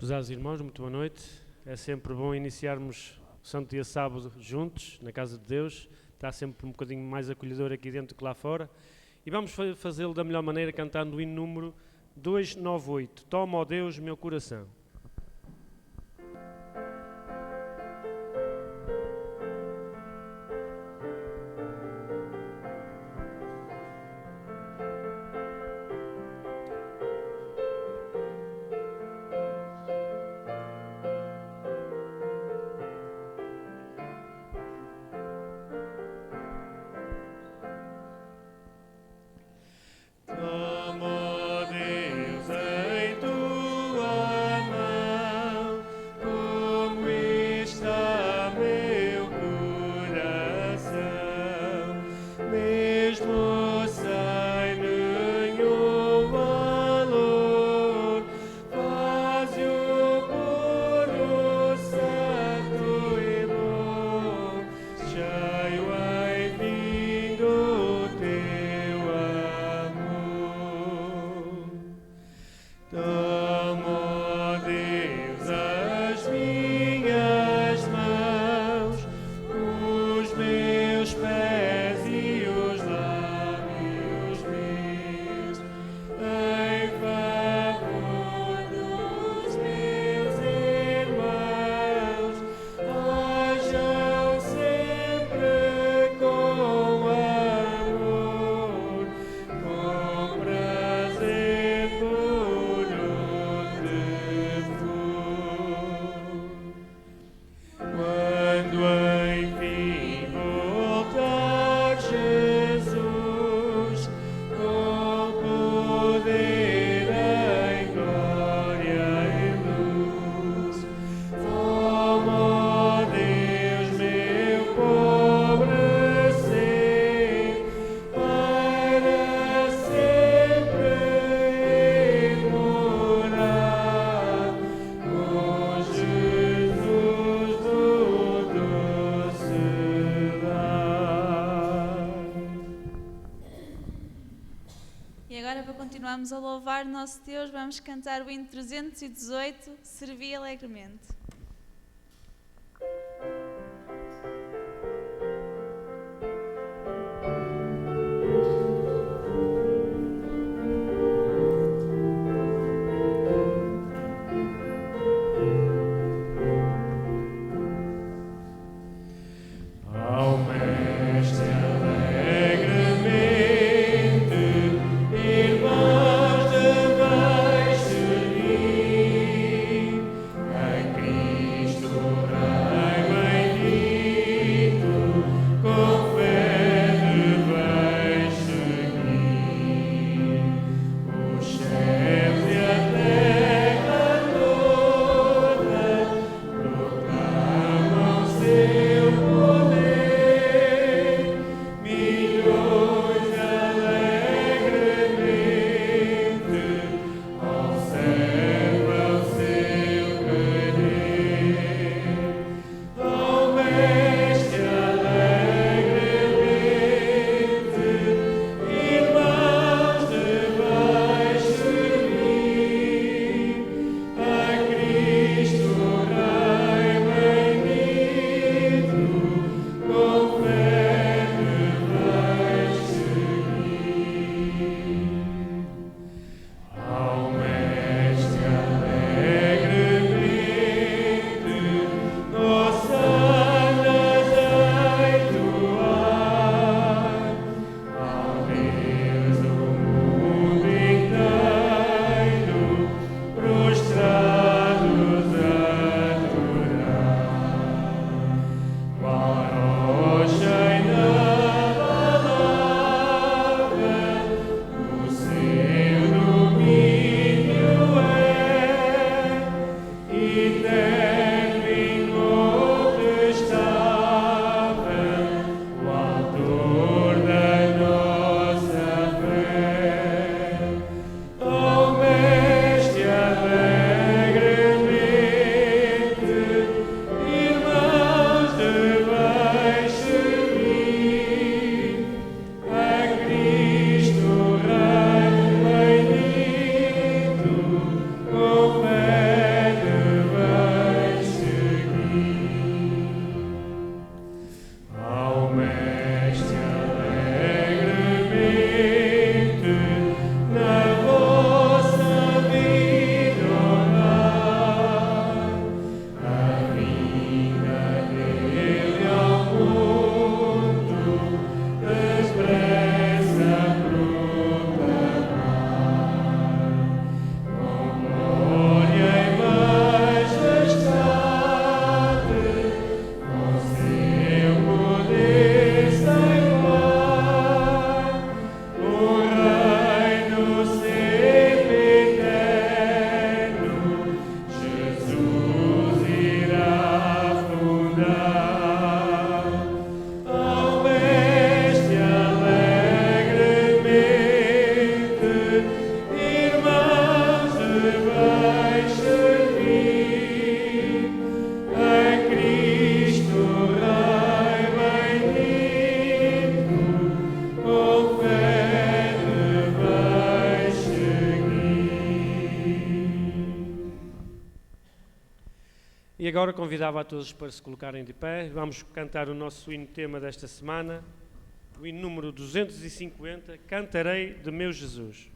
Prezados irmãos, muito boa noite. É sempre bom iniciarmos o Santo Dia Sábado juntos, na casa de Deus. Está sempre um bocadinho mais acolhedor aqui dentro que lá fora. E vamos fazê-lo da melhor maneira cantando o hino número 298. Toma, ó Deus, meu coração. Continuamos a louvar o nosso Deus, vamos cantar o hino 318, Servi alegremente. Cristo. E agora convidava a todos para se colocarem de pé. Vamos cantar o nosso hino tema desta semana, o hino número 250, Cantarei de meu Jesus.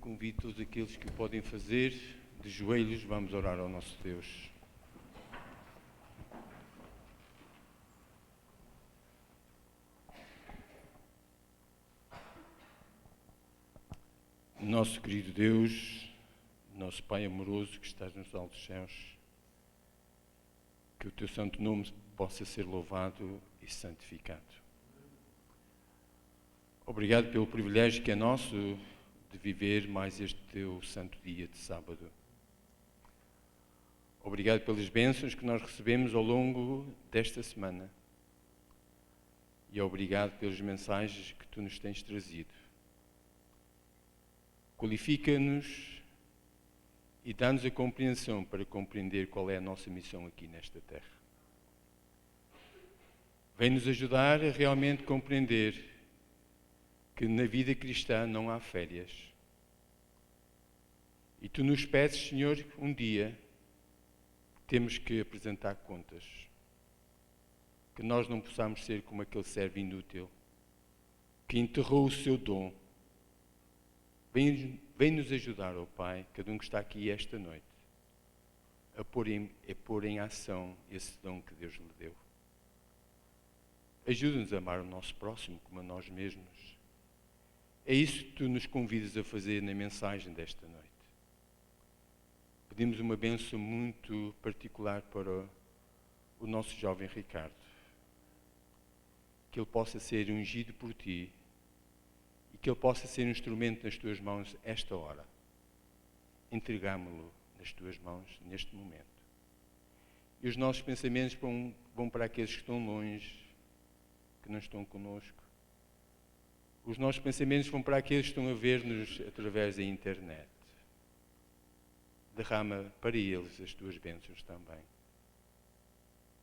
Convido todos aqueles que o podem fazer, de joelhos, vamos orar ao nosso Deus. Nosso querido Deus, nosso Pai amoroso que estás nos altos céus, que o teu santo nome possa ser louvado e santificado. Obrigado pelo privilégio que é nosso de viver mais este teu santo dia de sábado. Obrigado pelas bênçãos que nós recebemos ao longo desta semana. E obrigado pelas mensagens que tu nos tens trazido. Qualifica-nos e dá-nos a compreensão para compreender qual é a nossa missão aqui nesta terra. Vem-nos ajudar a realmente compreender que na vida cristã não há férias. E tu nos pedes, Senhor, um dia temos que apresentar contas. Que nós não possamos ser como aquele servo inútil que enterrou o seu dom. Vem-nos ajudar, ó Pai, cada um que está aqui esta noite, a pôr em ação esse dom que Deus lhe deu. Ajuda-nos a amar o nosso próximo como a nós mesmos. É isso que tu nos convidas a fazer na mensagem desta noite. Pedimos uma bênção muito particular para o nosso jovem Ricardo. Que ele possa ser ungido por ti e que ele possa ser um instrumento nas tuas mãos esta hora. Entregámo-lo nas tuas mãos neste momento. E os nossos pensamentos vão para aqueles que estão longe, que não estão conosco. Os nossos pensamentos vão para aqueles que estão a ver-nos através da internet. Derrama para eles as tuas bênçãos também.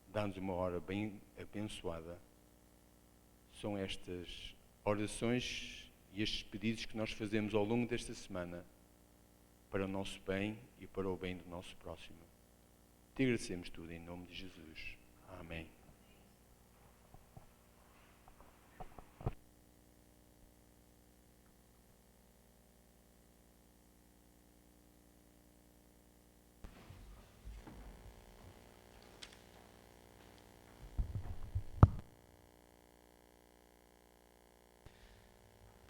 Dá-nos uma hora bem abençoada. São estas orações e estes pedidos que nós fazemos ao longo desta semana para o nosso bem e para o bem do nosso próximo. Te agradecemos tudo em nome de Jesus. Amém.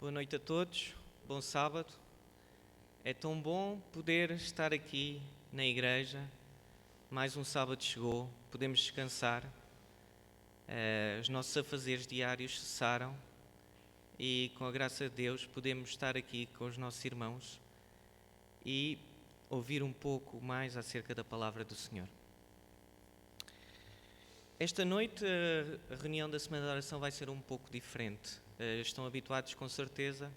Boa noite a todos, bom sábado. É tão bom poder estar aqui na igreja. Mais um sábado chegou, podemos descansar. Os nossos afazeres diários cessaram e, com a graça de Deus, podemos estar aqui com os nossos irmãos e ouvir um pouco mais acerca da palavra do Senhor. Esta noite a reunião da Semana de Oração vai ser um pouco diferente. Estão habituados com certeza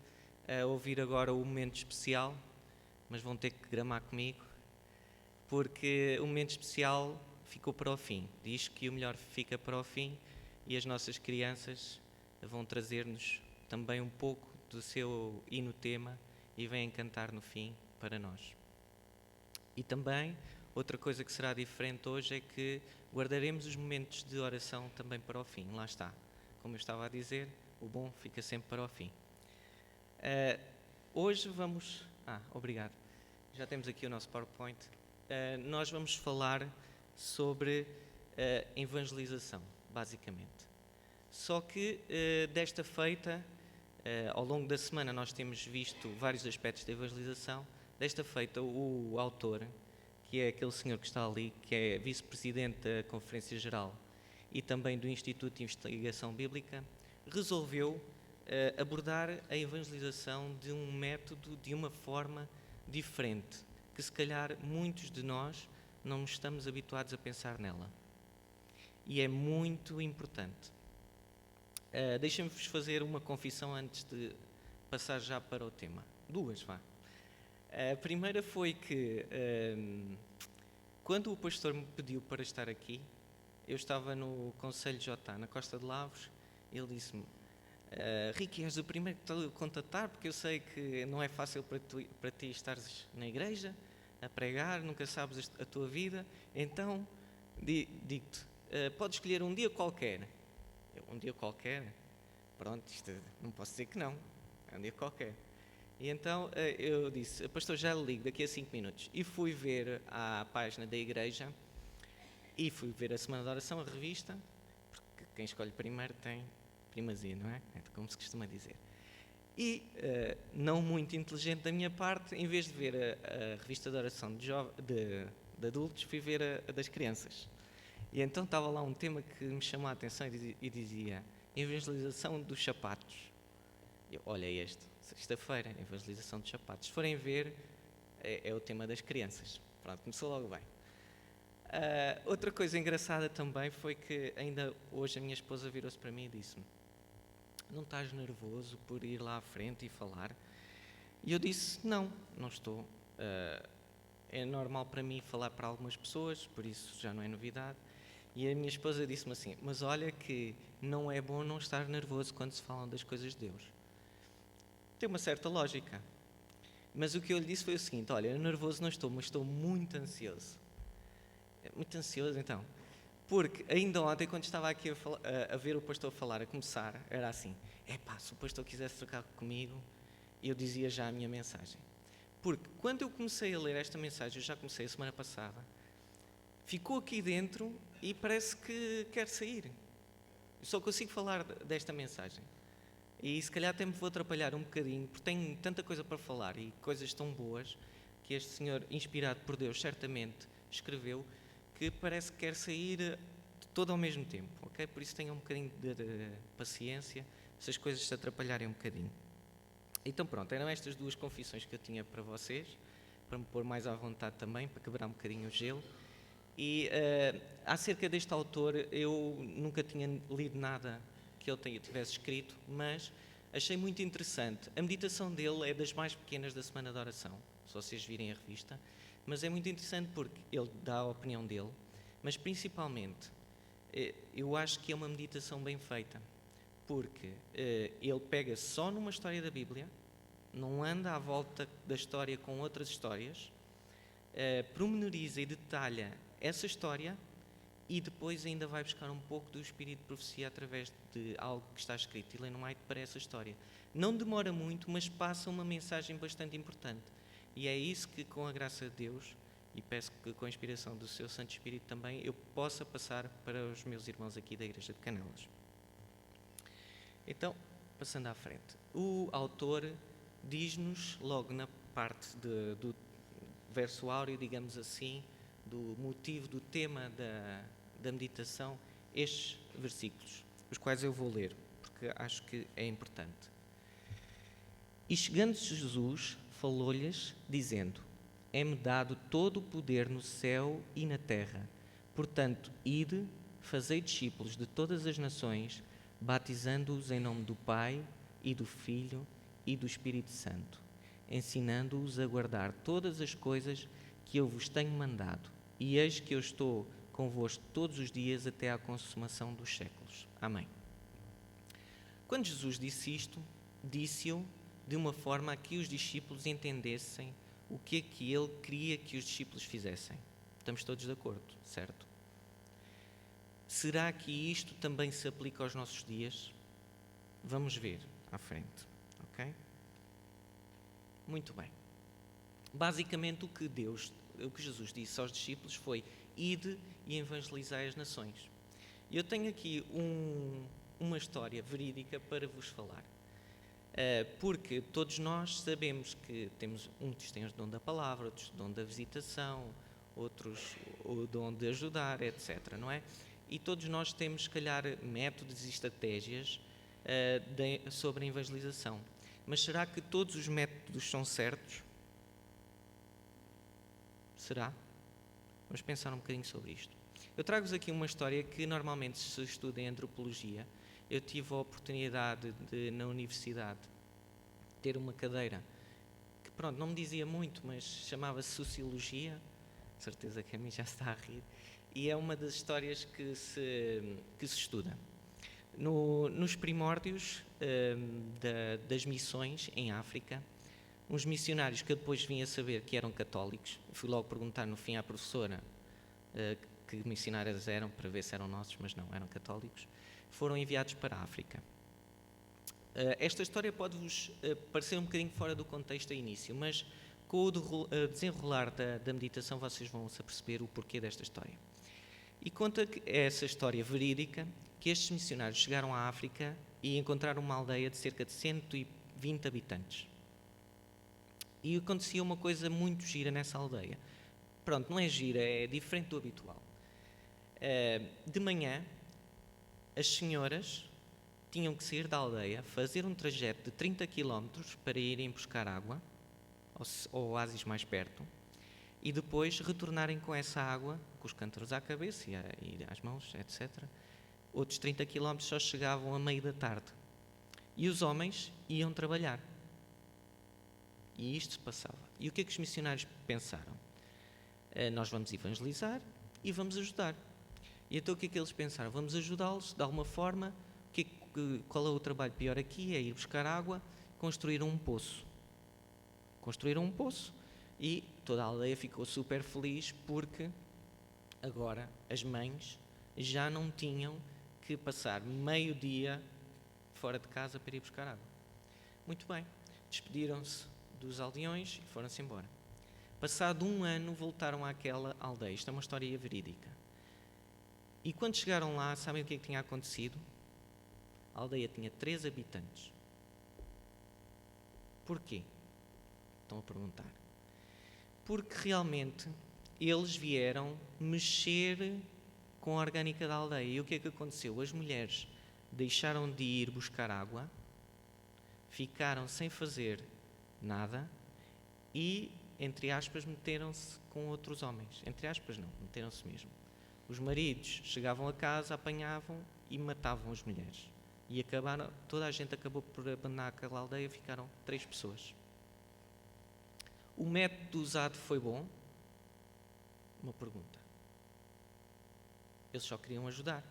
a ouvir agora o momento especial, mas vão ter que gramar comigo, porque o momento especial ficou para o fim. Diz que o melhor fica para o fim e as nossas crianças vão trazer-nos também um pouco do seu hino-tema e vêm cantar no fim para nós. E também, outra coisa que será diferente hoje é que guardaremos os momentos de oração também para o fim. Lá está. Como eu estava a dizer, o bom fica sempre para o fim. Hoje vamos... obrigado. Já temos aqui o nosso PowerPoint. Nós vamos falar sobre evangelização, basicamente. Só que, desta feita, ao longo da semana nós temos visto vários aspectos da evangelização. Desta feita, o autor, que é aquele senhor que está ali, que é vice-presidente da Conferência Geral e também do Instituto de Investigação Bíblica, resolveu abordar a evangelização de um método, de uma forma diferente, que se calhar muitos de nós não estamos habituados a pensar nela. E é muito importante. Deixem-me-vos fazer uma confissão antes de passar já para o tema. Duas, vá. A primeira foi que, quando o pastor me pediu para estar aqui, eu estava no Conselho de Jotá, na Costa de Lavos. Ele disse-me: Ricky, és o primeiro que estou a contatar, porque eu sei que não é fácil para ti estares na igreja, a pregar, nunca sabes a tua vida, então digo-te, podes escolher um dia qualquer. Um dia qualquer? Pronto, isto não posso dizer que não, é um dia qualquer. E então eu disse: pastor, já lhe ligo daqui a 5 minutos. E fui ver a página da igreja e fui ver a Semana de Oração, a revista, porque quem escolhe primeiro tem primazia, não é? É como se costuma dizer. E, não muito inteligente da minha parte, em vez de ver a revista de oração de adultos, fui ver a das crianças. E então estava lá um tema que me chamou a atenção e dizia: evangelização dos sapatos. Eu, olha este, sexta-feira, evangelização dos sapatos. Se forem ver, é o tema das crianças. Pronto, começou logo bem. Outra coisa engraçada também foi que ainda hoje a minha esposa virou-se para mim e disse-me: não estás nervoso por ir lá à frente e falar? E eu disse: não estou. É normal para mim falar para algumas pessoas, por isso já não é novidade. E a minha esposa disse-me assim: mas olha que não é bom não estar nervoso quando se falam das coisas de Deus. Tem uma certa lógica. Mas o que eu lhe disse foi o seguinte: olha, nervoso não estou, mas estou muito ansioso. Muito ansioso, então. Porque ainda ontem, quando estava aqui a ver o pastor falar, a começar, era assim: se o pastor quisesse trocar comigo, eu dizia já a minha mensagem. Porque quando eu comecei a ler esta mensagem, eu já comecei a semana passada, ficou aqui dentro e parece que quer sair. Eu só consigo falar desta mensagem. E se calhar até me vou atrapalhar um bocadinho, porque tenho tanta coisa para falar e coisas tão boas, que este senhor, inspirado por Deus, certamente escreveu, que parece que quer sair de todo ao mesmo tempo, ok? Por isso tenham um bocadinho de paciência se as coisas se atrapalharem um bocadinho. Então pronto, eram estas duas confissões que eu tinha para vocês, para me pôr mais à vontade também, para quebrar um bocadinho o gelo. E acerca deste autor, eu nunca tinha lido nada que ele tivesse escrito, mas achei muito interessante. A meditação dele é das mais pequenas da Semana de Oração, se vocês virem a revista, mas é muito interessante porque ele dá a opinião dele, mas principalmente eu acho que é uma meditação bem feita, porque ele pega só numa história da Bíblia, não anda à volta da história com outras histórias, pormenoriza e detalha essa história e depois ainda vai buscar um pouco do espírito de profecia através de algo que está escrito e Ellen White para essa história. Não demora muito, mas passa uma mensagem bastante importante. E é isso que, com a graça de Deus, e peço que com a inspiração do seu Santo Espírito também, eu possa passar para os meus irmãos aqui da Igreja de Canelas. Então, passando à frente. O autor diz-nos, logo na parte do verso áureo, digamos assim, do motivo, do tema da meditação, estes versículos, os quais eu vou ler, porque acho que é importante. E chegando Jesus, falou-lhes, dizendo: É-me dado todo o poder no céu e na terra. Portanto, ide, fazei discípulos de todas as nações, batizando-os em nome do Pai e do Filho e do Espírito Santo, ensinando-os a guardar todas as coisas que eu vos tenho mandado. E eis que eu estou convosco todos os dias até à consumação dos séculos. Amém. Quando Jesus disse isto, disse-o de uma forma a que os discípulos entendessem o que é que ele queria que os discípulos fizessem. Estamos todos de acordo, certo? Será que isto também se aplica aos nossos dias? Vamos ver à frente, ok? Muito bem. Basicamente o que Jesus disse aos discípulos foi: ide e evangelizai as nações. E eu tenho aqui uma história verídica para vos falar. Porque todos nós sabemos que muitos têm o dom da palavra, outros o dom da visitação, outros o dom de ajudar, etc. Não é? E todos nós temos, se calhar, métodos e estratégias sobre a evangelização. Mas será que todos os métodos são certos? Será? Vamos pensar um bocadinho sobre isto. Eu trago-vos aqui uma história que normalmente se estuda em antropologia. Eu tive a oportunidade de, na universidade, ter uma cadeira que, pronto, não me dizia muito, mas chamava-se Sociologia. Certeza que a mim já se está a rir. E é uma das histórias que se estuda. Nos primórdios das missões em África, uns missionários que eu depois vim a saber que eram católicos, fui logo perguntar no fim à professora que missionários eram, para ver se eram nossos, mas não, eram católicos, foram enviados para a África. Esta história pode-vos parecer um bocadinho fora do contexto a início, mas com o desenrolar da meditação vocês vão se aperceber o porquê desta história. E conta que essa história verídica, que estes missionários chegaram à África e encontraram uma aldeia de cerca de 120 habitantes. E acontecia uma coisa muito gira nessa aldeia. Pronto, não é gira, é diferente do habitual. De manhã, as senhoras tinham que sair da aldeia, fazer um trajeto de 30 km para irem buscar água ao oásis mais perto e depois retornarem com essa água, com os cântaros à cabeça e às mãos, etc. Outros 30 km só chegavam a meio da tarde. E os homens iam trabalhar. E isto se passava. E o que é que os missionários pensaram? Nós vamos evangelizar e vamos ajudar. E então o que é que eles pensaram? Vamos ajudá-los de alguma forma. Qual é o trabalho pior aqui? É ir buscar água, construir um poço. Construíram um poço e toda a aldeia ficou super feliz porque agora as mães já não tinham que passar meio dia fora de casa para ir buscar água. Muito bem, despediram-se dos aldeões e foram-se embora. Passado um ano voltaram àquela aldeia. Isto é uma história verídica. E quando chegaram lá, sabem o que é que tinha acontecido? A aldeia tinha 3 habitantes. Porquê? Estão a perguntar. porque realmente eles vieram mexer com a orgânica da aldeia. E o que é que aconteceu? As mulheres deixaram de ir buscar água, ficaram sem fazer nada e, entre aspas, meteram-se com outros homens. Entre aspas não, meteram-se mesmo. Os maridos chegavam a casa, apanhavam e matavam as mulheres. E acabaram, toda a gente acabou por abandonar aquela aldeia, ficaram 3 pessoas. O método usado foi bom? Uma pergunta. Eles só queriam ajudar.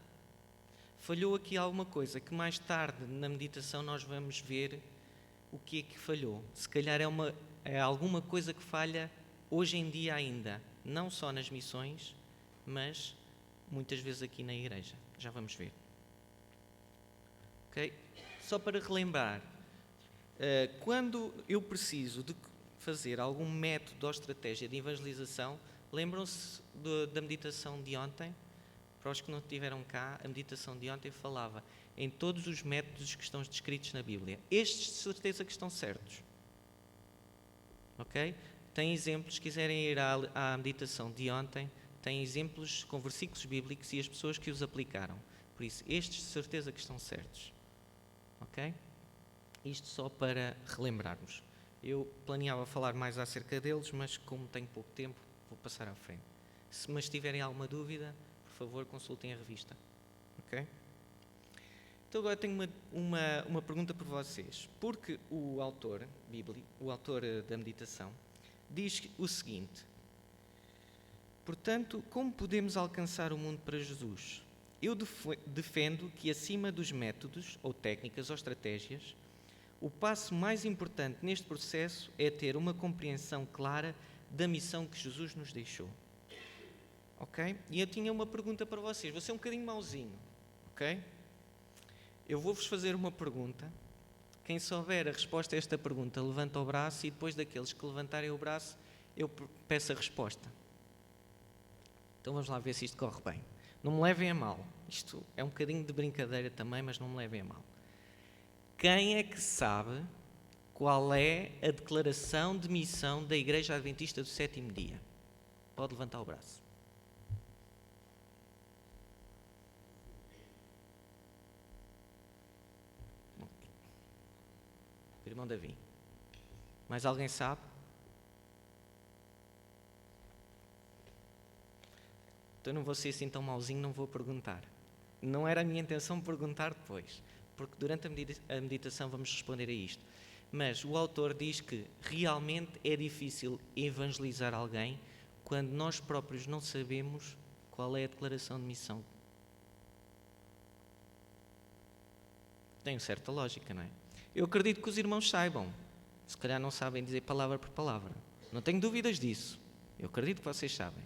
Falhou aqui alguma coisa que mais tarde na meditação nós vamos ver o que é que falhou. Se calhar é alguma coisa que falha hoje em dia ainda, não só nas missões, mas muitas vezes aqui na igreja. Já vamos ver. Ok? Só para relembrar, quando eu preciso de fazer algum método ou estratégia de evangelização, lembram-se da meditação de ontem? Para os que não estiveram cá, a meditação de ontem falava em todos os métodos que estão descritos na Bíblia. Estes, de certeza, que estão certos. Ok? Tem exemplos, se quiserem ir à meditação de ontem, tem exemplos com versículos bíblicos e as pessoas que os aplicaram. Por isso, estes, de certeza, que estão certos. Ok? Isto só para relembrarmos. Eu planeava falar mais acerca deles, mas como tenho pouco tempo, vou passar à frente. Mas se tiverem alguma dúvida, por favor, consultem a revista. Ok? Então agora tenho uma pergunta para vocês. Porque o autor bíblico, o autor da meditação, diz o seguinte: portanto, como podemos alcançar o mundo para Jesus? Eu defendo que acima dos métodos, ou técnicas, ou estratégias, o passo mais importante neste processo é ter uma compreensão clara da missão que Jesus nos deixou. Ok? E eu tinha uma pergunta para vocês. Vou ser um bocadinho mauzinho. Ok? Eu vou-vos fazer uma pergunta. Quem souber a resposta a esta pergunta, levanta o braço e depois daqueles que levantarem o braço, eu peço a resposta. Então vamos lá ver se isto corre bem. Não me levem a mal. Isto é um bocadinho de brincadeira também, mas não me levem a mal. Quem é que sabe qual é a declaração de missão da Igreja Adventista do Sétimo Dia? Pode levantar o braço. Irmão Davi. Mais alguém sabe? Então não vou ser assim tão mauzinho, não vou perguntar. Não era a minha intenção perguntar depois, porque durante a meditação vamos responder a isto. Mas o autor diz que realmente é difícil evangelizar alguém quando nós próprios não sabemos qual é a declaração de missão. Tem certa lógica, não é? Eu acredito que os irmãos saibam. Se calhar não sabem dizer palavra por palavra. Não tenho dúvidas disso. Eu acredito que vocês sabem.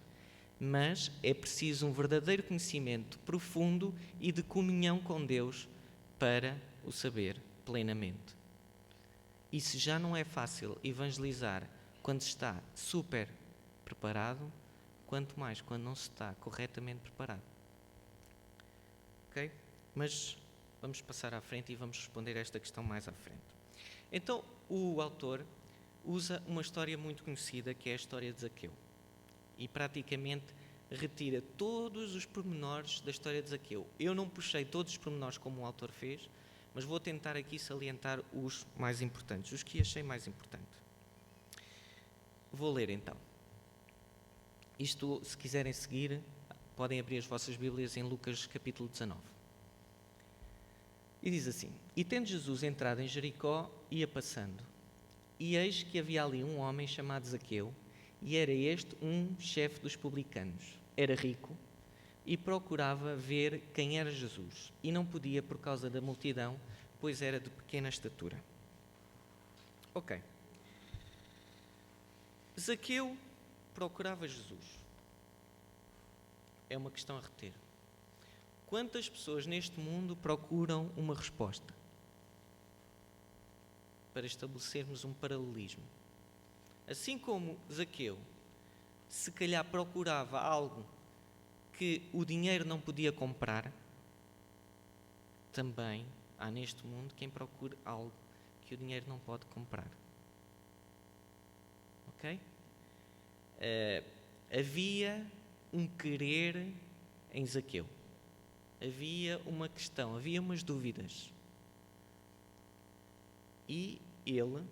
Mas é preciso um verdadeiro conhecimento profundo e de comunhão com Deus para o saber plenamente. E se já não é fácil evangelizar quando se está super preparado, quanto mais quando não se está corretamente preparado. Ok? Mas vamos passar à frente e vamos responder a esta questão mais à frente. Então, o autor usa uma história muito conhecida, que é a história de Zaqueu. E praticamente retira todos os pormenores da história de Zaqueu. Eu não puxei todos os pormenores como o autor fez, mas vou tentar aqui salientar os mais importantes, os que achei mais importantes. Vou ler então. Isto, se quiserem seguir, podem abrir as vossas Bíblias em Lucas capítulo 19. E diz assim: E tendo Jesus entrado em Jericó, ia passando. E eis que havia ali um homem chamado Zaqueu, e era este um chefe dos publicanos. Era rico e procurava ver quem era Jesus. E não podia por causa da multidão, pois era de pequena estatura. Ok. Zaqueu procurava Jesus. É uma questão a reter. Quantas pessoas neste mundo procuram uma resposta? Para estabelecermos um paralelismo. Assim como Zaqueu, se calhar procurava algo que o dinheiro não podia comprar, também há neste mundo quem procura algo que o dinheiro não pode comprar. Ok? Havia um querer em Zaqueu. Havia uma questão, havia umas dúvidas. E ele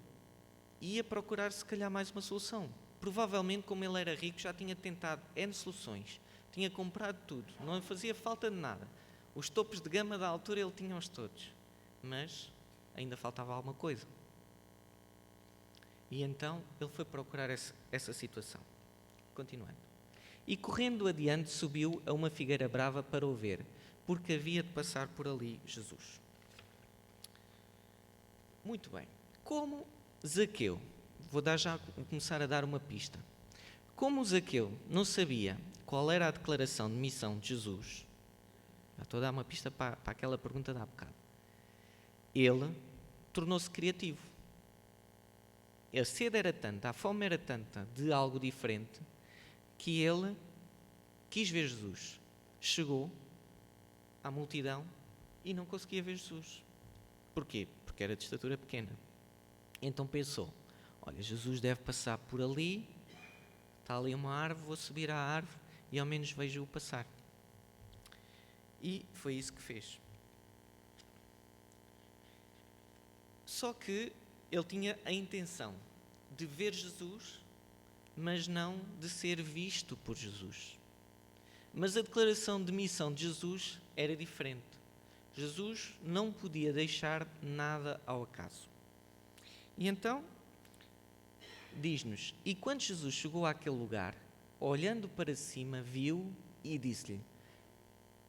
ia procurar, se calhar, mais uma solução. Provavelmente, como ele era rico, já tinha tentado N soluções. Tinha comprado tudo, não lhe fazia falta de nada. Os topos de gama da altura ele tinha-os todos. Mas ainda faltava alguma coisa. E então ele foi procurar essa situação. Continuando. E correndo adiante subiu a uma figueira brava para o ver, porque havia de passar por ali Jesus. Muito bem. Como Zaqueu, começar a dar uma pista. Como Zaqueu não sabia qual era a declaração de missão de Jesus, já estou a dar uma pista para aquela pergunta de há bocado, ele tornou-se criativo. A sede era tanta, a fome era tanta de algo diferente, que ele quis ver Jesus. Chegou à multidão e não conseguia ver Jesus. Porquê? Porque era de estatura pequena. Então pensou, olha, Jesus deve passar por ali, está ali uma árvore, vou subir à árvore e ao menos vejo-o passar. E foi isso que fez. Só que ele tinha a intenção de ver Jesus, mas não de ser visto por Jesus. Mas a declaração de missão de Jesus era diferente. Jesus não podia deixar nada ao acaso. E então, diz-nos, e quando Jesus chegou àquele lugar, olhando para cima, viu e disse-lhe,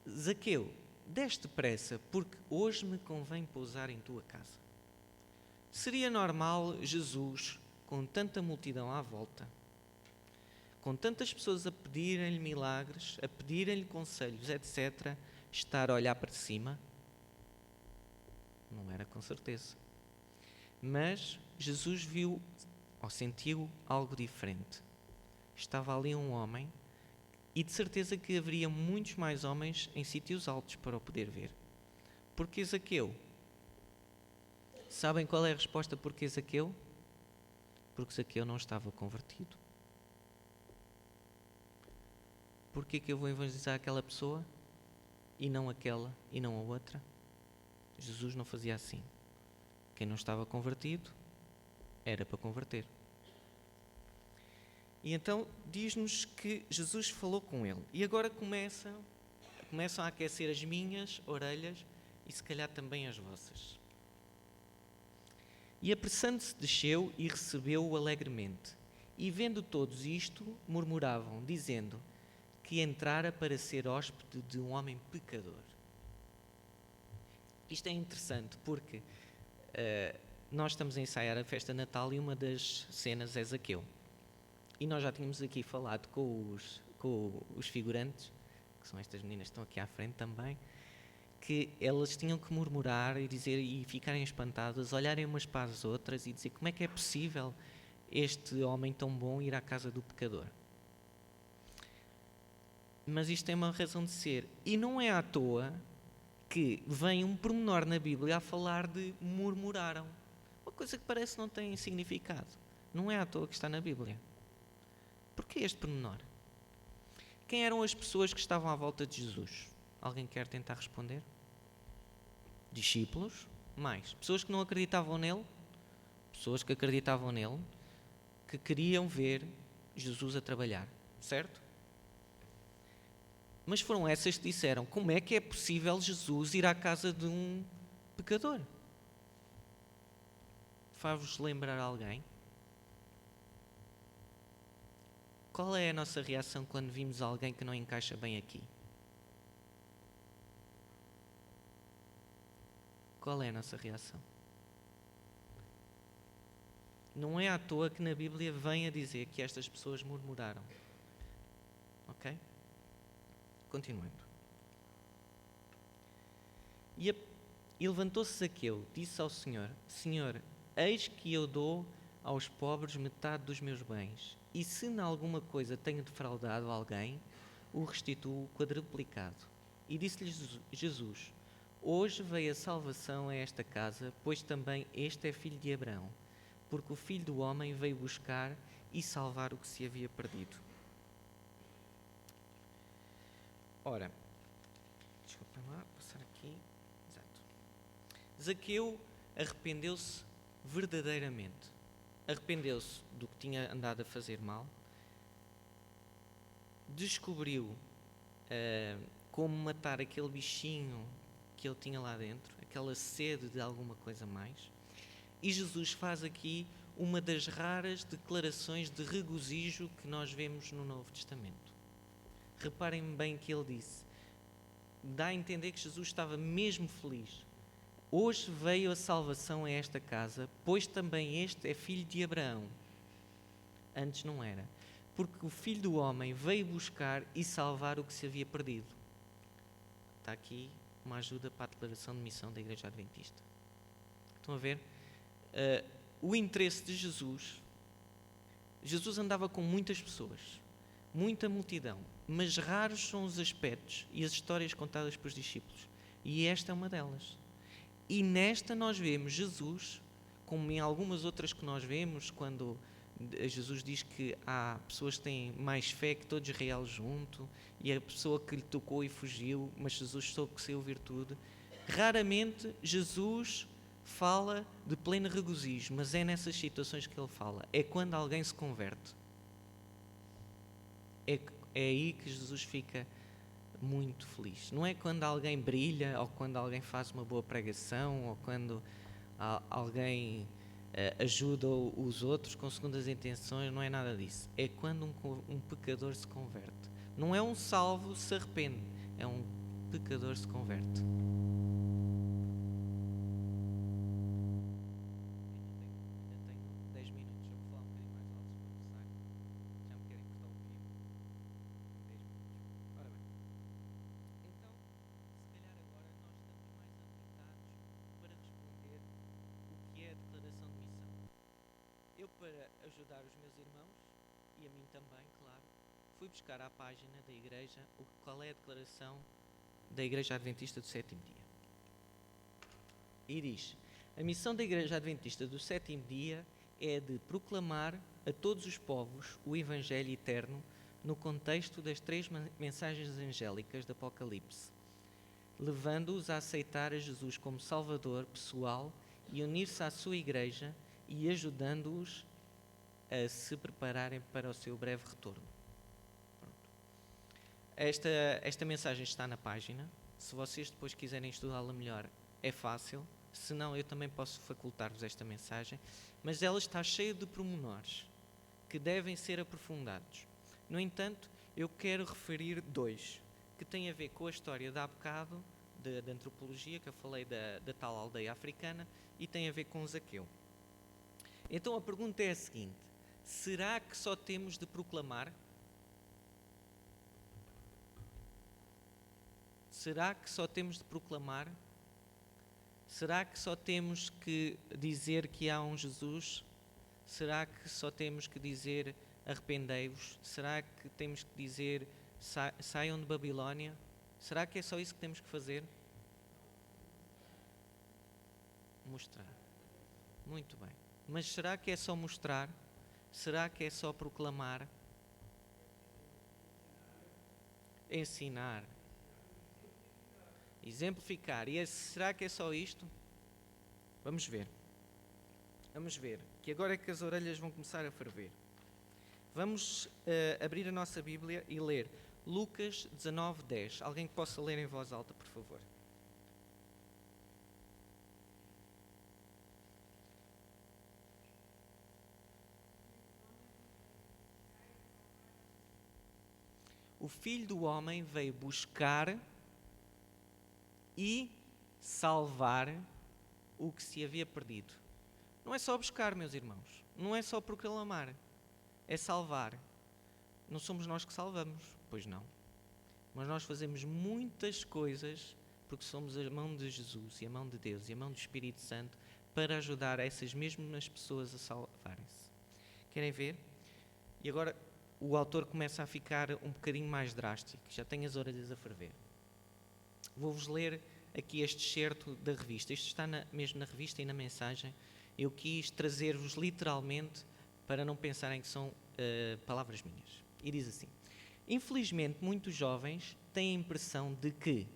Zaqueu, desce depressa, porque hoje me convém pousar em tua casa. Seria normal Jesus, com tanta multidão à volta, com tantas pessoas a pedirem-lhe milagres, a pedirem-lhe conselhos, etc., estar a olhar para cima? Não era com certeza. Mas Jesus viu ou sentiu algo diferente. Estava ali um homem e de certeza que haveria muitos mais homens em sítios altos para o poder ver. Porquê Zaqueu? Sabem qual é a resposta porquê Zaqueu? Porque Zaqueu não estava convertido. Porquê que eu vou evangelizar aquela pessoa e não aquela e não a outra? Jesus não fazia assim. Quem não estava convertido era para converter. E então diz-nos que Jesus falou com ele. E agora começam a aquecer as minhas orelhas e se calhar também as vossas. E apressando-se desceu e recebeu-o alegremente. E vendo todos isto, murmuravam, dizendo que entrara para ser hóspede de um homem pecador. Isto é interessante porque nós estamos a ensaiar a festa de Natal e uma das cenas é Zaqueu. E nós já tínhamos aqui falado com os figurantes, que são estas meninas que estão aqui à frente também, que elas tinham que murmurar e dizer e ficarem espantadas, olharem umas para as outras e dizer como é que é possível este homem tão bom ir à casa do pecador. Mas isto tem uma razão de ser. E não é à toa que vem um pormenor na Bíblia a falar de murmuraram. Uma coisa que parece não tem significado. Não é à toa que está na Bíblia. Porquê este pormenor? Quem eram as pessoas que estavam à volta de Jesus? Alguém quer tentar responder? Discípulos? Mais. Pessoas que não acreditavam nele? Pessoas que acreditavam nele, que queriam ver Jesus a trabalhar. Certo? Mas foram essas que disseram, como é que é possível Jesus ir à casa de um pecador? Faz-vos lembrar alguém? Qual é a nossa reação quando vimos alguém que não encaixa bem aqui? Qual é a nossa reação? Não é à toa que na Bíblia vem a dizer que estas pessoas murmuraram. Ok? Continuando. E levantou-se Zaqueu, disse ao Senhor, Senhor, eis que eu dou aos pobres metade dos meus bens, e se em alguma coisa tenho defraudado alguém, o restituo quadruplicado. E disse-lhe Jesus, hoje veio a salvação a esta casa, pois também este é filho de Abraão, porque o Filho do Homem veio buscar e salvar o que se havia perdido. Ora, desculpem lá, passar aqui. Exato. Zaqueu arrependeu-se verdadeiramente. Arrependeu-se do que tinha andado a fazer mal, descobriu como matar aquele bichinho que ele tinha lá dentro, aquela sede de alguma coisa mais, e Jesus faz aqui uma das raras declarações de regozijo que nós vemos no Novo Testamento. Reparem bem que ele disse, dá a entender que Jesus estava mesmo feliz. Hoje veio a salvação a esta casa, pois também este é filho de Abraão. Antes não era. Porque o Filho do Homem veio buscar e salvar o que se havia perdido. Está aqui uma ajuda para a declaração de missão da Igreja Adventista. Estão a ver? O interesse de Jesus andava com muitas pessoas, muita multidão, mas raros são os aspectos e as histórias contadas pelos discípulos. E esta é uma delas. E nesta nós vemos Jesus, como em algumas outras que nós vemos, quando Jesus diz que há pessoas que têm mais fé que todo Israel junto, e a pessoa que lhe tocou e fugiu, mas Jesus soube que saiu virtude. Raramente Jesus fala de pleno regozijo, mas é nessas situações que ele fala. É quando alguém se converte. É aí que Jesus fica muito feliz. Não é quando alguém brilha, ou quando alguém faz uma boa pregação, ou quando alguém ajuda os outros com segundas intenções, não é nada disso. É quando um pecador se converte. Não é um salvo se arrepende, é um pecador se converte. Para ajudar os meus irmãos e a mim também, claro, fui buscar à página da Igreja qual é a declaração da Igreja Adventista do Sétimo Dia. E diz: a missão da Igreja Adventista do Sétimo Dia é de proclamar a todos os povos o Evangelho eterno no contexto das 3 mensagens angélicas do Apocalipse, levando-os a aceitar a Jesus como Salvador pessoal e unir-se à sua Igreja e ajudando-os a se prepararem para o seu breve retorno. Pronto. Esta mensagem está na página. Se vocês depois quiserem estudá-la melhor, é fácil. Se não, eu também posso facultar-vos esta mensagem. Mas ela está cheia de pormenores que devem ser aprofundados. No entanto, eu quero referir 2, que têm a ver com a história de há bocado, da antropologia, que eu falei da tal aldeia africana, e tem a ver com Zaqueu. Então a pergunta é a seguinte: será que só temos de proclamar? Será que só temos de proclamar? Será que só temos que dizer que há um Jesus? Será que só temos que dizer arrependei-vos? Será que temos que dizer saiam de Babilónia? Será que é só isso que temos que fazer? Mostrar. Muito bem. Mas será que é só mostrar? Será que é só proclamar? Ensinar? Exemplificar? E será que é só isto? Vamos ver. Vamos ver. Que agora é que as orelhas vão começar a ferver. Vamos abrir a nossa Bíblia e ler Lucas 19:10. Alguém que possa ler em voz alta, por favor. O Filho do Homem veio buscar e salvar o que se havia perdido. Não é só buscar, meus irmãos. Não é só proclamar. É salvar. Não somos nós que salvamos, pois não. Mas nós fazemos muitas coisas porque somos a mão de Jesus e a mão de Deus e a mão do Espírito Santo para ajudar essas mesmas pessoas a salvarem-se. Querem ver? E agora o autor começa a ficar um bocadinho mais drástico, já tem as orelhas a ferver. Vou-vos ler aqui este excerto da revista. Isto está mesmo na revista e na mensagem. Eu quis trazer-vos literalmente para não pensarem que são palavras minhas. E diz assim: infelizmente, muitos jovens têm a impressão de que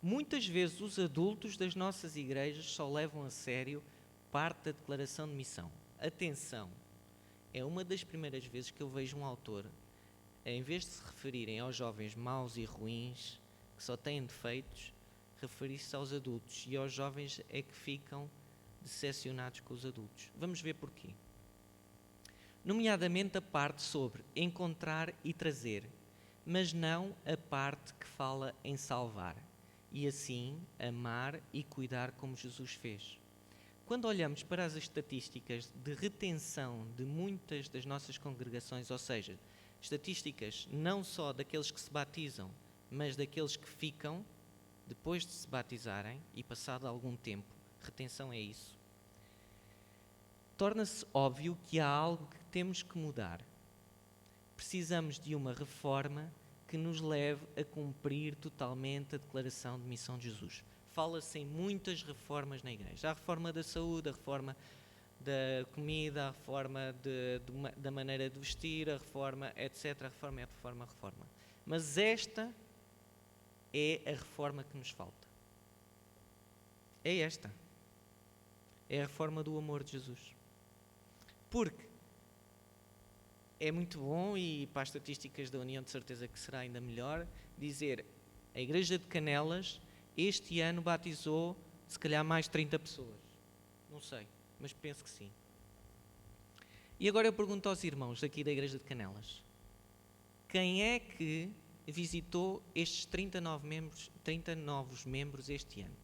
muitas vezes os adultos das nossas igrejas só levam a sério parte da declaração de missão. Atenção, é uma das primeiras vezes que eu vejo um autor, em vez de se referirem aos jovens maus e ruins, que só têm defeitos, referir-se aos adultos, e aos jovens é que ficam decepcionados com os adultos. Vamos ver porquê. Nomeadamente a parte sobre encontrar e trazer, mas não a parte que fala em salvar, e assim amar e cuidar como Jesus fez. Quando olhamos para as estatísticas de retenção de muitas das nossas congregações, ou seja, estatísticas não só daqueles que se batizam, mas daqueles que ficam depois de se batizarem e passado algum tempo, retenção é isso, torna-se óbvio que há algo que temos que mudar. Precisamos de uma reforma que nos leve a cumprir totalmente a declaração de missão de Jesus. Fala-se em muitas reformas na igreja. Há a reforma da saúde, a reforma da comida, a reforma da maneira de vestir, a reforma, etc. A reforma é a reforma, a reforma. Mas esta é a reforma que nos falta. É esta. É a reforma do amor de Jesus. Porque é muito bom, e para as estatísticas da União de certeza que será ainda melhor, dizer a Igreja de Canelas este ano batizou se calhar mais 30 pessoas. Não sei, mas penso que sim. E agora eu pergunto aos irmãos aqui da Igreja de Canelas: quem é que visitou estes 30 novos membros este ano?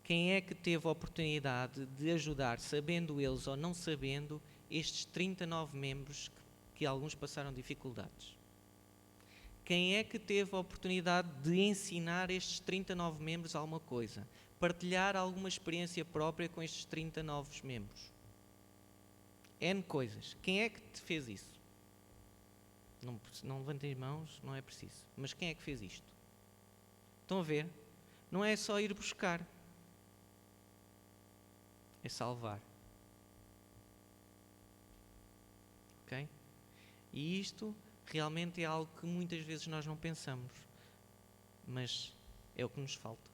Quem é que teve a oportunidade de ajudar, sabendo eles ou não sabendo, estes 39 membros que alguns passaram dificuldades? Quem é que teve a oportunidade de ensinar estes 39 membros alguma coisa? Partilhar alguma experiência própria com estes 30 novos membros? N coisas. Quem é que te fez isso? Não levantem as mãos, não é preciso. Mas quem é que fez isto? Estão a ver? Não é só ir buscar. É salvar. Ok? E isto realmente é algo que muitas vezes nós não pensamos, mas é o que nos falta.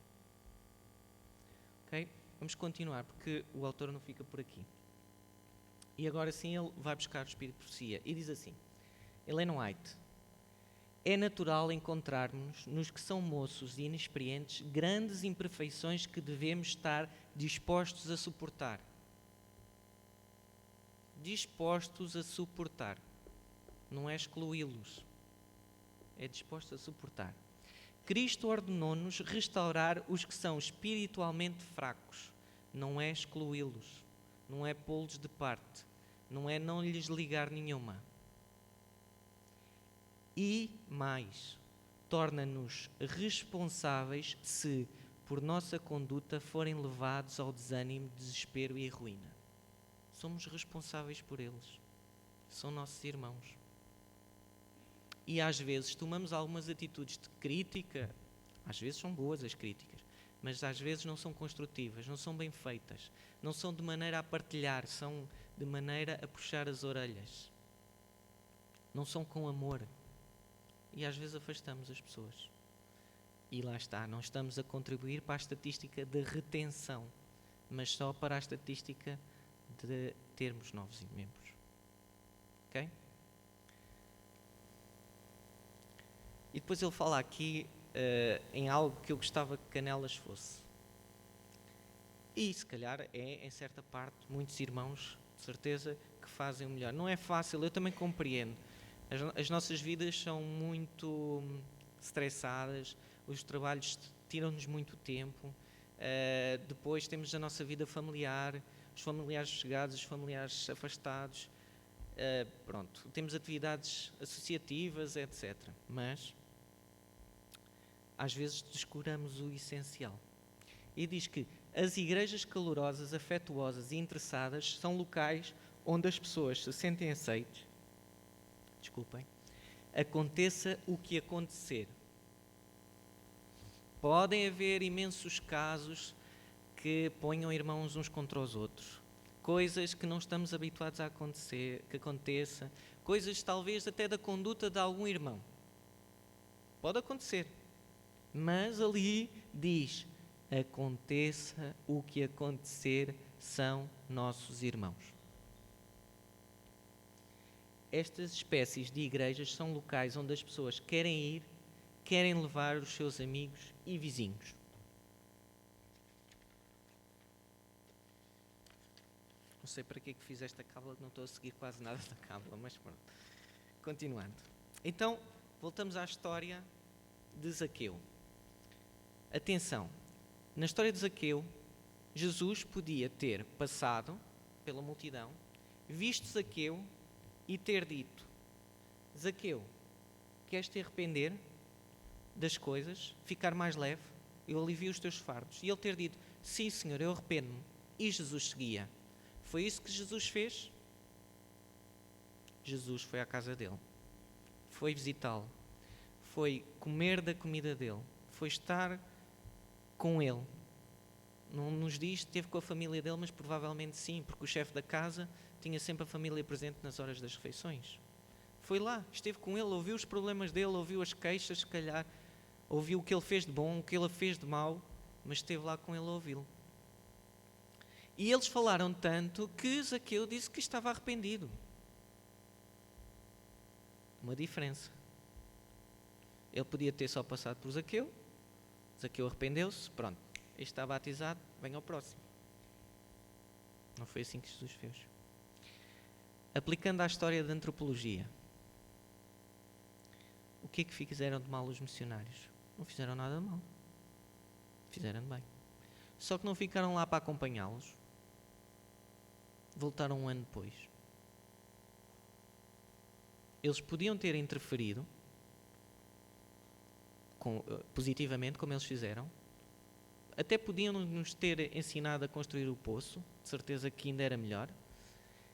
Ok? Vamos continuar, porque o autor não fica por aqui. E agora sim ele vai buscar o espírito de profecia e diz assim: Ellen White: é natural encontrarmos nos que são moços e inexperientes grandes imperfeições que devemos estar dispostos a suportar. Dispostos a suportar. Não é excluí-los. É disposto a suportar. Cristo ordenou-nos restaurar os que são espiritualmente fracos. Não é excluí-los. Não é pô-los de parte. Não é não lhes ligar nenhuma. E mais, torna-nos responsáveis se, por nossa conduta, forem levados ao desânimo, desespero e ruína. Somos responsáveis por eles. São nossos irmãos. E às vezes tomamos algumas atitudes de crítica, às vezes são boas as críticas, mas às vezes não são construtivas, não são bem feitas, não são de maneira a partilhar, são de maneira a puxar as orelhas. Não são com amor. E às vezes afastamos as pessoas. E lá está, não estamos a contribuir para a estatística de retenção, mas só para a estatística de termos novos membros. Ok? E depois ele fala aqui em algo que eu gostava que Canelas fosse. E se calhar é, em certa parte, muitos irmãos, de certeza, que fazem o melhor. Não é fácil, eu também compreendo. As nossas vidas são muito estressadas, os trabalhos tiram-nos muito tempo, depois temos a nossa vida familiar, os familiares chegados, os familiares afastados, pronto, temos atividades associativas, etc. Mas, às vezes, descuramos o essencial. E diz que as igrejas calorosas, afetuosas e interessadas são locais onde as pessoas se sentem aceites, aconteça o que acontecer. Podem haver imensos casos que ponham irmãos uns contra os outros, coisas que não estamos habituados a acontecer, que aconteça, coisas talvez até da conduta de algum irmão. Pode acontecer, mas ali diz: aconteça o que acontecer, são nossos irmãos. Estas espécies de igrejas são locais onde as pessoas querem ir, querem levar os seus amigos e vizinhos. Não sei para que fiz esta cábula, não estou a seguir quase nada da cábula, mas pronto. Continuando. Então, voltamos à história de Zaqueu. Atenção, na história de Zaqueu, Jesus podia ter passado pela multidão, visto Zaqueu e ter dito: Zaqueu, queres te arrepender das coisas, ficar mais leve? Eu alivio os teus fardos. E ele ter dito: sim, Senhor, eu arrependo-me. E Jesus seguia. Foi isso que Jesus fez? Jesus foi à casa dele, foi visitá-lo, foi comer da comida dele, foi estar com ele. Não nos diz que esteve com a família dele, mas provavelmente sim, porque o chefe da casa tinha sempre a família presente nas horas das refeições. Foi lá, esteve com ele, ouviu os problemas dele, ouviu as queixas, se calhar, ouviu o que ele fez de bom, o que ele fez de mau, mas esteve lá com ele a ouvi-lo. E eles falaram tanto que Zaqueu disse que estava arrependido. Uma diferença. Ele podia ter só passado por Zaqueu, Zaqueu arrependeu-se, pronto, este está batizado, vem ao próximo. Não foi assim que Jesus fez. Aplicando à história da antropologia, o que é que fizeram de mal os missionários? Não fizeram nada de mal. Fizeram de bem. Só que não ficaram lá para acompanhá-los. Voltaram um ano depois. Eles podiam ter interferido positivamente, como eles fizeram. Até podiam nos ter ensinado a construir o poço. De certeza que ainda era melhor.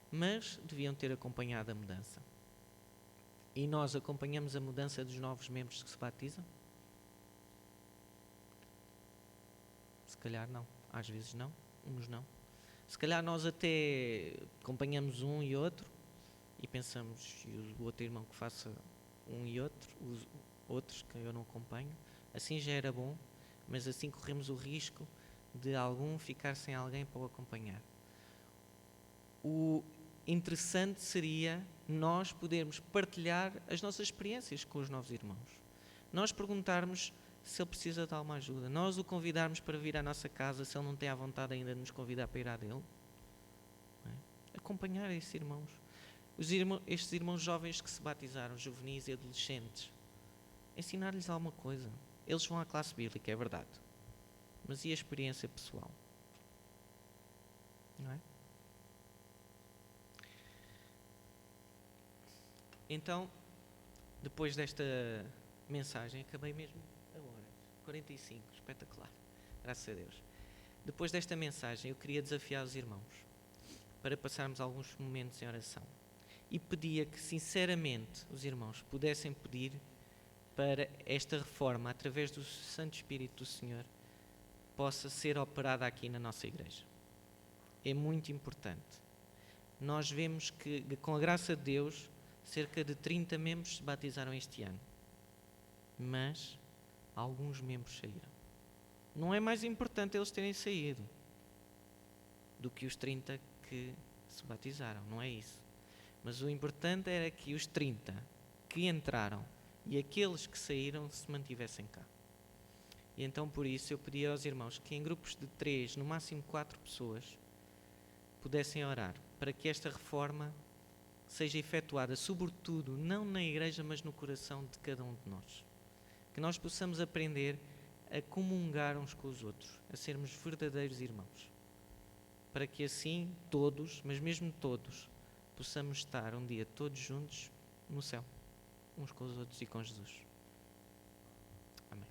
Mas deviam ter acompanhado a mudança. E nós acompanhamos a mudança dos novos membros que se batizam? Se calhar não. Às vezes não. Uns não. Se calhar nós até acompanhamos um e outro e pensamos, e o outro irmão que faça um e outro, os outros que eu não acompanho, assim já era bom, mas assim corremos o risco de algum ficar sem alguém para o acompanhar. O interessante seria nós podermos partilhar as nossas experiências com os novos irmãos. Nós perguntarmos se ele precisa de alguma ajuda. Nós o convidarmos para vir à nossa casa, se ele não tem a vontade ainda de nos convidar para ir à dele. Acompanhar esses irmãos. Estes irmãos jovens que se batizaram, juvenis e adolescentes. Ensinar-lhes alguma coisa. Eles vão à classe bíblica, é verdade. Mas e a experiência pessoal? Não é? Então, depois desta mensagem, acabei mesmo a hora, 45, espetacular, graças a Deus. Depois desta mensagem, eu queria desafiar os irmãos para passarmos alguns momentos em oração. E pedia que, sinceramente, os irmãos pudessem pedir para esta reforma, através do Santo Espírito do Senhor, possa ser operada aqui na nossa igreja. É muito importante. Nós vemos que, com a graça de Deus, cerca de 30 membros se batizaram este ano. Mas alguns membros saíram. Não é mais importante eles terem saído do que os 30 que se batizaram, não é isso. Mas o importante era que os 30 que entraram e aqueles que saíram se mantivessem cá. E então por isso eu pedi aos irmãos que em grupos de 3, no máximo 4 pessoas, pudessem orar para que esta reforma seja efetuada, sobretudo, não na igreja, mas no coração de cada um de nós. Que nós possamos aprender a comungar uns com os outros, a sermos verdadeiros irmãos. Para que assim todos, mas mesmo todos, possamos estar um dia todos juntos no céu, uns com os outros e com Jesus. Amém.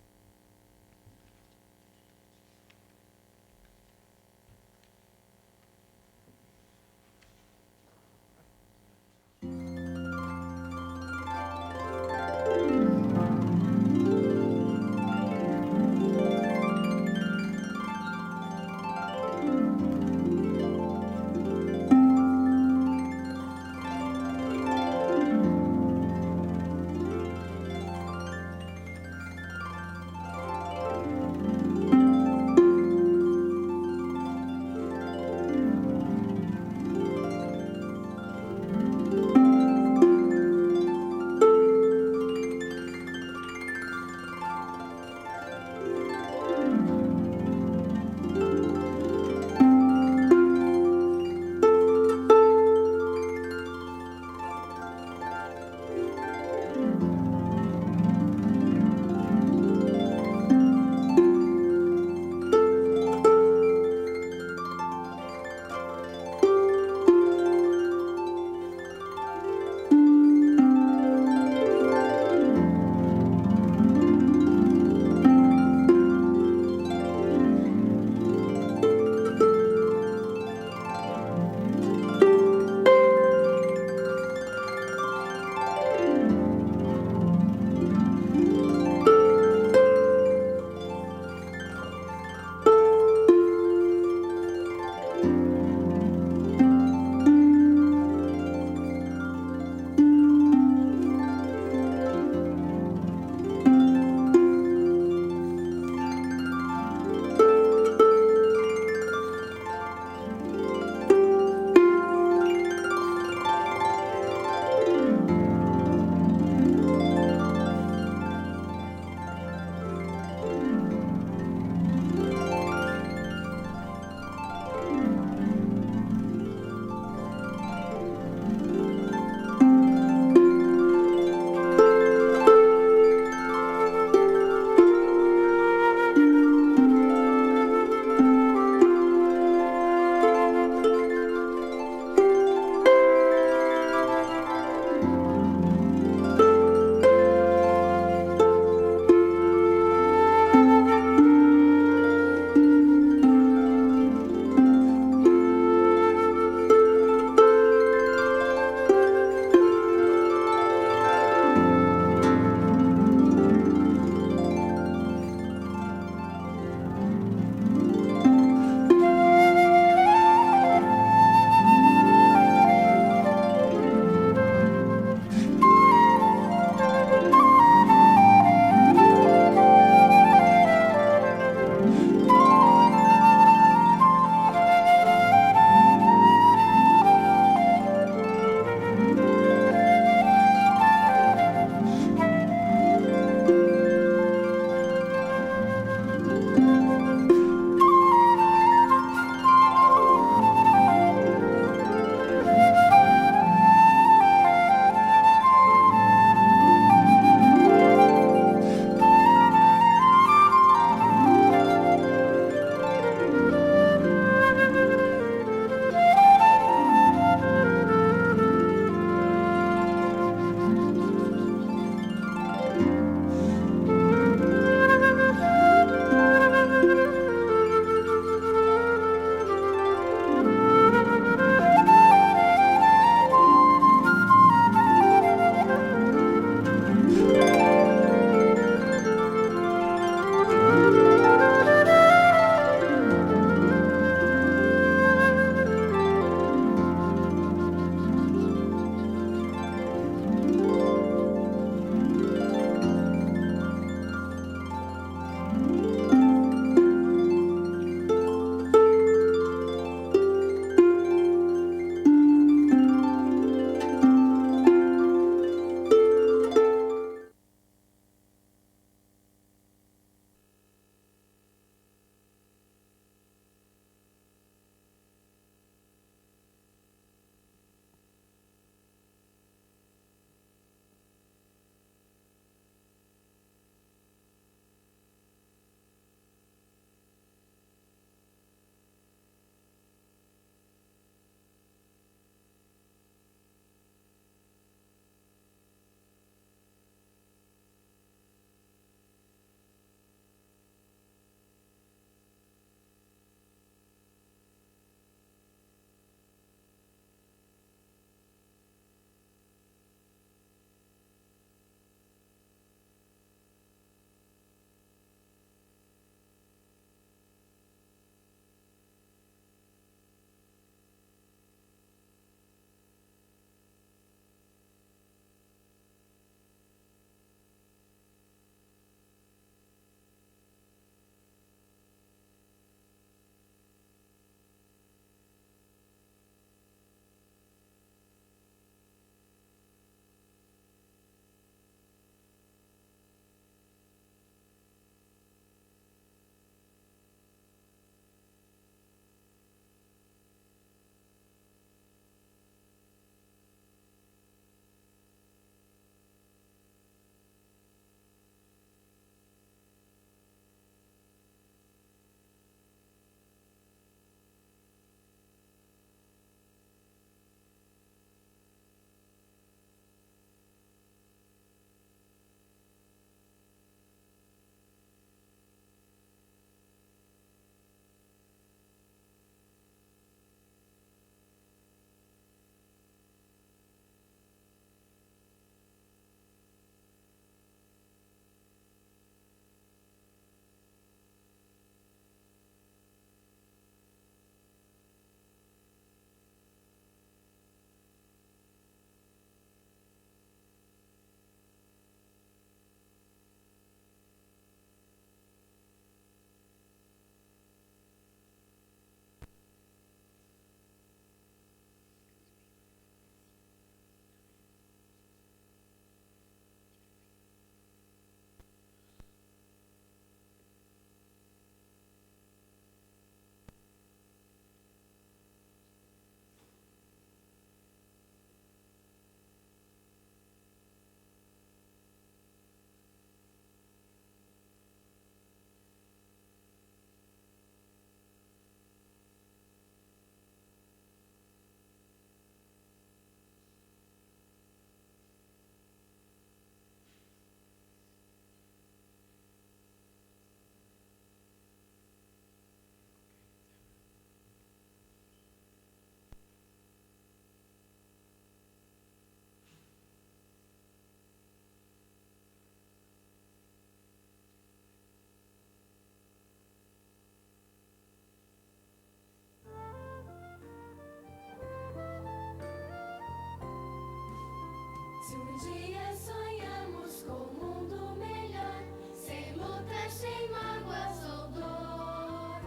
dia sonhamos com um mundo melhor, sem lutas, sem mágoas ou dor.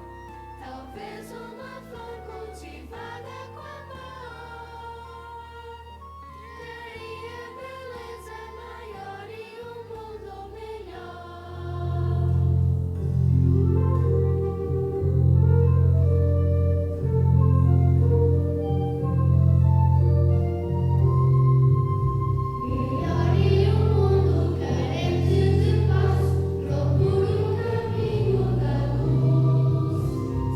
Talvez uma flor cultivada com amor traria beleza maior e um mundo melhor. Melhor e um mundo carente de paz, procura um caminho da luz.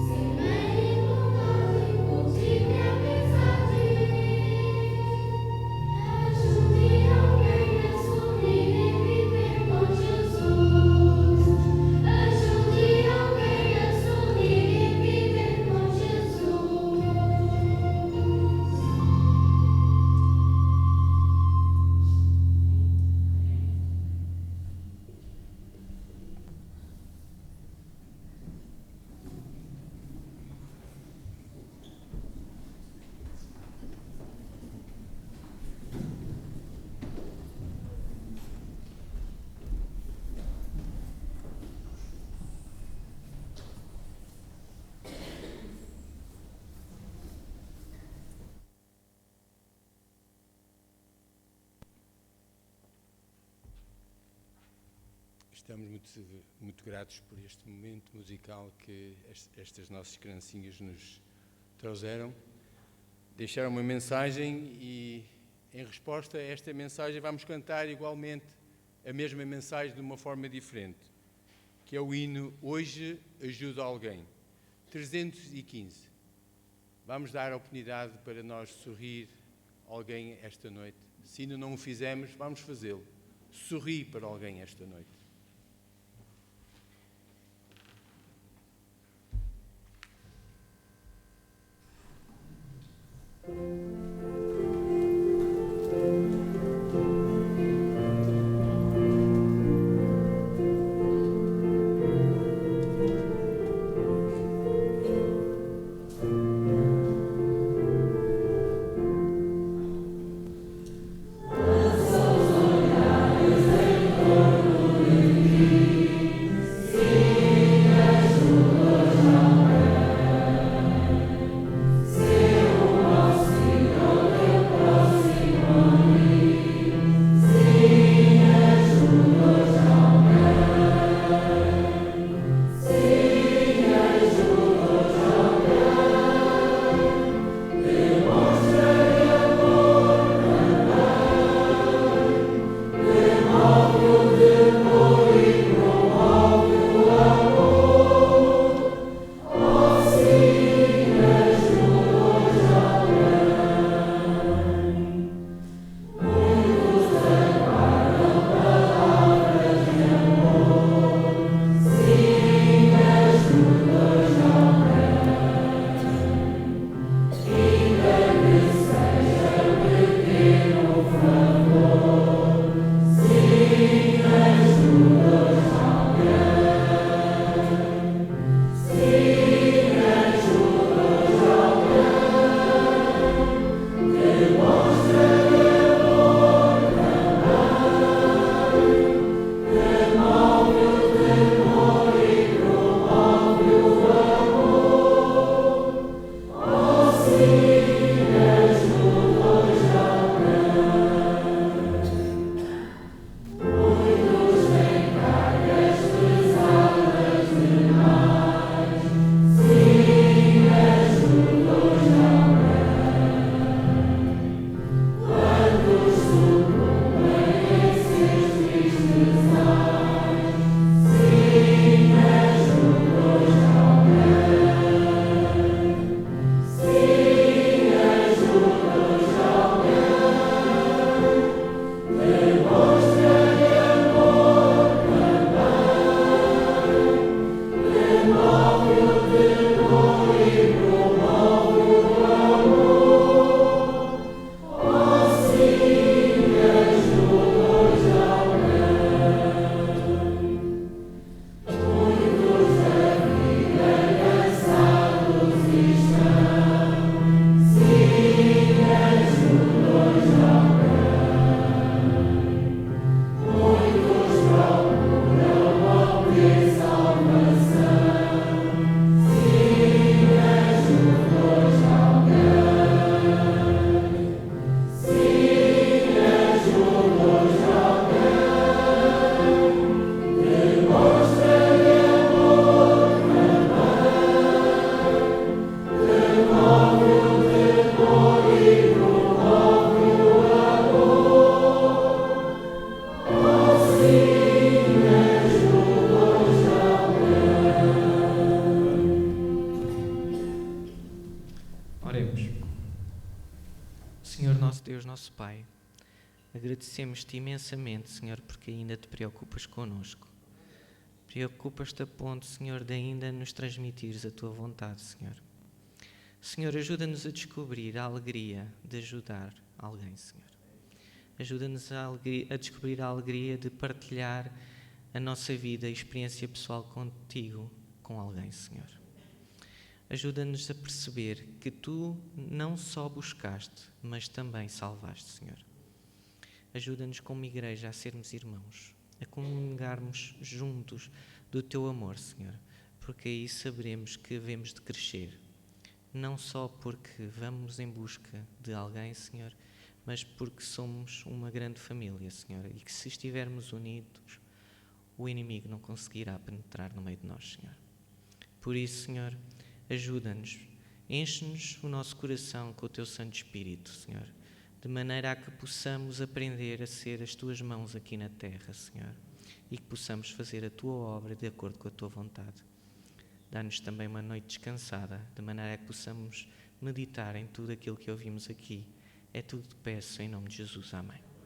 Semeie bondade, cultive amizade. Ajude alguém a sorrir e viver com Jesus. Ajude alguém a sorrir e viver com Jesus. Estamos muito gratos por este momento musical que estas nossas criancinhas nos trouxeram. Deixaram uma mensagem e, em resposta a esta mensagem, vamos cantar igualmente a mesma mensagem de uma forma diferente, que é o hino Hoje Ajuda Alguém, 315. Vamos dar a oportunidade para nós sorrir a alguém esta noite. Se ainda não o fizemos, vamos fazê-lo. Sorri para alguém esta noite. Nossos olhares em torno Deus, nosso Pai, agradecemos-te imensamente, Senhor, porque ainda te preocupas connosco. Preocupas-te a ponto, Senhor, de ainda nos transmitires a tua vontade, Senhor. Senhor, ajuda-nos a descobrir a alegria de ajudar alguém, Senhor. Ajuda-nos a descobrir a alegria de partilhar a nossa vida e experiência pessoal contigo, com alguém, Senhor. Ajuda-nos a perceber que tu não só buscaste, mas também salvaste, Senhor. Ajuda-nos como igreja a sermos irmãos, a comungarmos juntos do teu amor, Senhor, porque aí saberemos que havemos de crescer, não só porque vamos em busca de alguém, Senhor, mas porque somos uma grande família, Senhor, e que se estivermos unidos, o inimigo não conseguirá penetrar no meio de nós, Senhor. Por isso, Senhor, ajuda-nos, enche-nos o nosso coração com o teu Santo Espírito, Senhor, de maneira a que possamos aprender a ser as tuas mãos aqui na terra, Senhor, e que possamos fazer a tua obra de acordo com a tua vontade. Dá-nos também uma noite descansada, de maneira a que possamos meditar em tudo aquilo que ouvimos aqui. É tudo que peço em nome de Jesus. Amém.